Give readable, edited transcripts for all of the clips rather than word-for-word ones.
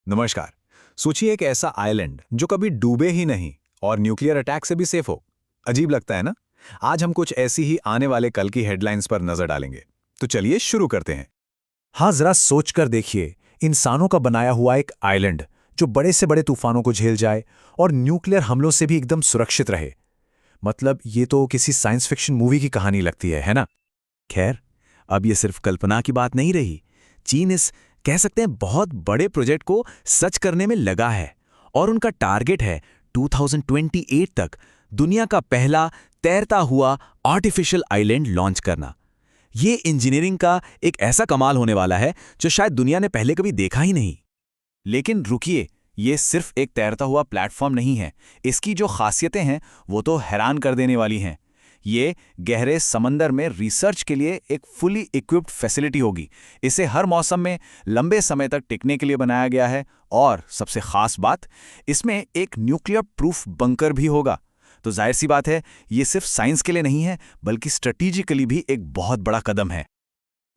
नमस्कार। सोचिए एक ऐसा आइलैंड जो कभी डूबे ही नहीं और न्यूक्लियर अटैक से भी सेफ हो। अजीब लगता है ना? आज हम कुछ ऐसी ही आने वाले कल की हेडलाइंस पर नजर डालेंगे। तो चलिए शुरू करते हैं। हाँ, जरा सोच कर देखिए। इंसानों का बनाया हुआ एक आइलैंड जो बड़े से बड़े तूफानों को झेल जाए और न्यूक्लियर हमलों से भी एकदम सुरक्षित रहे। मतलब ये तो किसी साइंस फिक्शन मूवी की कहानी लगती है ना? खैर, अब ये सिर्फ कल्पना की बात नहीं रही। चीन इस कह सकते हैं बहुत बड़े प्रोजेक्ट को सच करने में लगा है और उनका टारगेट है 2028 तक दुनिया का पहला तैरता हुआ आर्टिफिशियल आइलैंड लॉन्च करना। ये इंजीनियरिंग का एक ऐसा कमाल होने वाला है जो शायद दुनिया ने पहले कभी देखा ही नहीं। लेकिन रुकिए, ये सिर्फ एक तैरता हुआ प्लेटफॉर्म नहीं है। इसकी जो खासियतें हैं वो तो हैरान कर देने वाली हैं। ये गहरे समंदर में रिसर्च के लिए एक फुली इक्विप्ड फैसिलिटी होगी। इसे हर मौसम में लंबे समय तक टिकने के लिए बनाया गया है और सबसे खास बात, इसमें एक न्यूक्लियर प्रूफ बंकर भी होगा। तो जाहिर सी बात है, ये सिर्फ साइंस के लिए नहीं है बल्कि स्ट्रेटेजिकली भी एक बहुत बड़ा कदम है।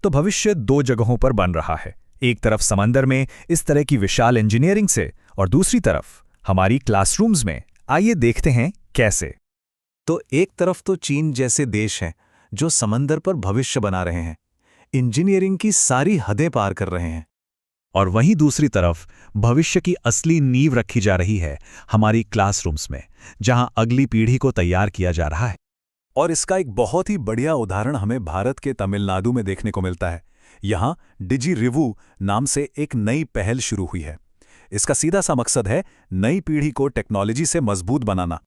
तो भविष्य दो जगहों पर बन रहा है। एक तरफ समंदर में इस तरह की विशाल इंजीनियरिंग से और दूसरी तरफ हमारी क्लासरूम्स में। आइए देखते हैं कैसे। तो एक तरफ तो चीन जैसे देश हैं जो समंदर पर भविष्य बना रहे हैं, इंजीनियरिंग की सारी हदें पार कर रहे हैं। और वहीं दूसरी तरफ भविष्य की असली नींव रखी जा रही है हमारी क्लासरूम्स में, जहां अगली पीढ़ी को तैयार किया जा रहा है। और इसका एक बहुत ही बढ़िया उदाहरण हमें भारत के तमिलनाडु में देखने को मिलता है। यहाँ डिजी रिवू नाम से एक नई पहल शुरू हुई है। इसका सीधा सा मकसद है नई पीढ़ी को टेक्नोलॉजी से मजबूत बनाना।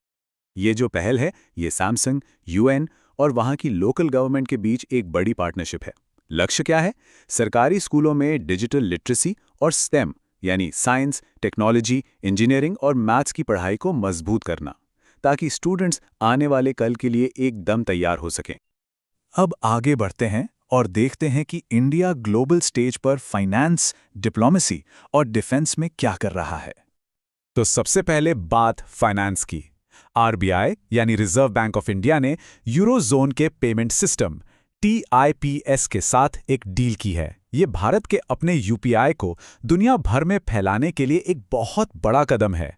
ये जो पहल है, ये सैमसंग, यूएन और वहाँ की लोकल गवर्नमेंट के बीच एक बड़ी पार्टनरशिप है। लक्ष्य क्या है? सरकारी स्कूलों में डिजिटल लिटरेसी और स्टेम यानी साइंस, टेक्नोलॉजी, इंजीनियरिंग और मैथ्स की पढ़ाई को मजबूत करना, ताकि स्टूडेंट्स आने वाले कल के लिए एकदम तैयार हो सकें। अब आगे बढ़ते हैं और देखते हैं कि इंडिया ग्लोबल स्टेज पर फाइनेंस, डिप्लोमेसी और डिफेंस में क्या कर रहा है। तो सबसे पहले बात फाइनेंस की। आरबीआई यानी रिजर्व बैंक ऑफ इंडिया ने यूरोजोन के पेमेंट सिस्टम TIPS के साथ एक डील की है। ये भारत के अपने यूपीआई को दुनिया भर में फैलाने के लिए एक बहुत बड़ा कदम है।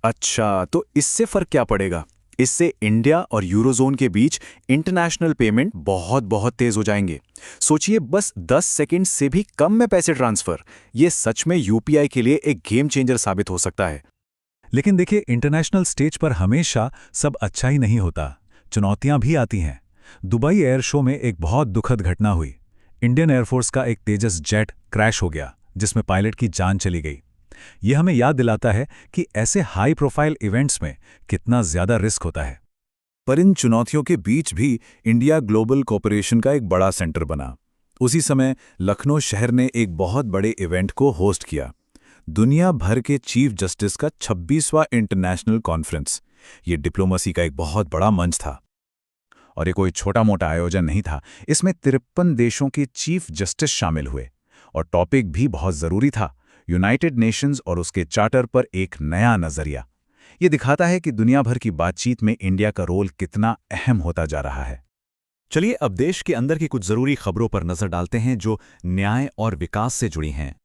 अच्छा, तो इससे फर्क क्या पड़ेगा? इससे इंडिया और यूरोजोन के बीच इंटरनेशनल पेमेंट बहुत तेज हो जाएंगे। सोचिए, बस 10 सेकंड से भी कम में पैसे ट्रांसफर। ये सच में यूपीआई के लिए एक गेम चेंजर साबित हो सकता है। लेकिन देखिए, इंटरनेशनल स्टेज पर हमेशा सब अच्छा ही नहीं होता, चुनौतियां भी आती हैं। दुबई एयर शो में एक बहुत दुखद घटना हुई। इंडियन एयरफोर्स का एक तेजस जेट क्रैश हो गया, जिसमें पायलट की जान चली गई। यह हमें याद दिलाता है कि ऐसे हाई प्रोफाइल इवेंट्स में कितना ज्यादा रिस्क होता है। पर इन चुनौतियों के बीच भी इंडिया ग्लोबल कोऑपरेशन का एक बड़ा सेंटर बना। उसी समय लखनऊ शहर ने एक बहुत बड़े इवेंट को होस्ट किया, दुनिया भर के चीफ जस्टिस का 26वां इंटरनेशनल कॉन्फ्रेंस। ये डिप्लोमेसी का एक बहुत बड़ा मंच था और ये कोई छोटा मोटा आयोजन नहीं था। इसमें 53 देशों के चीफ जस्टिस शामिल हुए और टॉपिक भी बहुत जरूरी था, यूनाइटेड नेशंस और उसके चार्टर पर एक नया नजरिया। ये दिखाता है कि दुनिया भर की बातचीत में इंडिया का रोल कितना अहम होता जा रहा है। चलिए अब देश के अंदर की कुछ जरूरी खबरों पर नजर डालते हैं जो न्याय और विकास से जुड़ी हैं।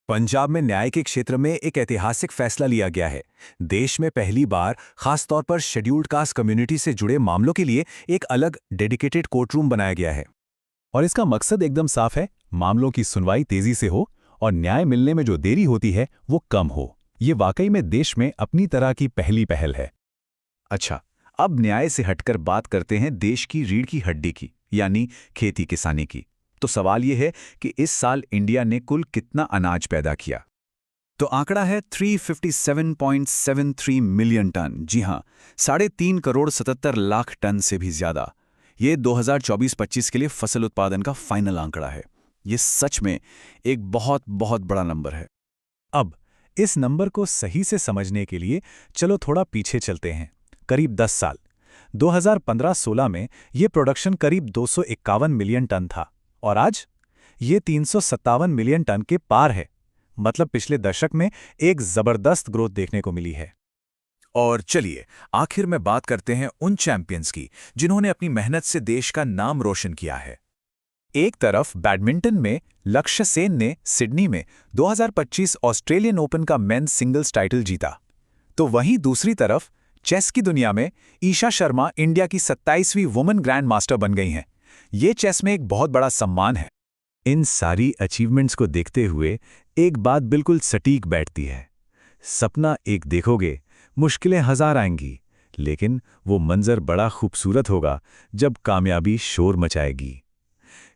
पंजाब में न्याय के क्षेत्र में एक ऐतिहासिक फैसला लिया गया है। देश में पहली बार खासतौर पर शेड्यूल्ड कास्ट कम्युनिटी से जुड़े मामलों के लिए एक अलग डेडिकेटेड कोर्ट रूम बनाया गया है। और इसका मकसद एकदम साफ है, मामलों की सुनवाई तेजी से हो और न्याय मिलने में जो देरी होती है वो कम हो। ये वाकई में देश में अपनी तरह की पहली पहल है। अच्छा, अब न्याय से हटकर बात करते हैं देश की रीढ़ की हड्डी की, यानी खेती किसानी की। तो सवाल यह है कि इस साल इंडिया ने कुल कितना अनाज पैदा किया? तो आंकड़ा है 357.73 मिलियन टन। जी हां, 3.5 करोड़ 77 लाख टन से भी ज्यादा। ये 2024-25 के लिए फसल उत्पादन का फाइनल आंकड़ा है। ये सच में एक बहुत बड़ा नंबर है। अब इस नंबर को सही से समझने के लिए चलो थोड़ा पीछे चलते हैं, करीब 10 साल। 2015-16 में ये प्रोडक्शन करीब 251 मिलियन टन था और आज ये 357 मिलियन टन के पार है। मतलब पिछले दशक में एक जबरदस्त ग्रोथ देखने को मिली है। और चलिए आखिर में बात करते हैं उन चैंपियंस की जिन्होंने अपनी मेहनत से देश का नाम रोशन किया है। एक तरफ बैडमिंटन में लक्ष्य सेन ने सिडनी में 2025 ऑस्ट्रेलियन ओपन का मेंस सिंगल्स टाइटल जीता, तो वहीं दूसरी तरफ चेस की दुनिया में ईशा शर्मा इंडिया की 27वीं वुमेन ग्रैंड मास्टर बन गई हैं। ये चेस में एक बहुत बड़ा सम्मान है। इन सारी अचीवमेंट्स को देखते हुए एक बात बिल्कुल सटीक बैठती है। सपना एक देखोगे, मुश्किलें हजार आएंगी, लेकिन वो मंजर बड़ा खूबसूरत होगा जब कामयाबी शोर मचाएगी।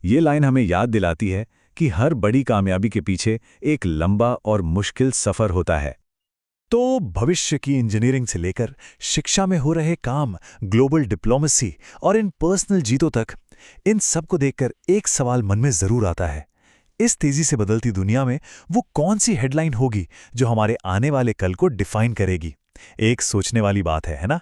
ये लाइन हमें याद दिलाती है कि हर बड़ी कामयाबी के पीछे एक लंबा और मुश्किल सफ़र होता है। तो भविष्य की इंजीनियरिंग से लेकर शिक्षा में हो रहे काम, ग्लोबल डिप्लोमेसी और इन पर्सनल जीतों तक, इन सब को देखकर एक सवाल मन में जरूर आता है, इस तेजी से बदलती दुनिया में वो कौन सी हेडलाइन होगी जो हमारे आने वाले कल को डिफाइन करेगी? एक सोचने वाली बात है ना?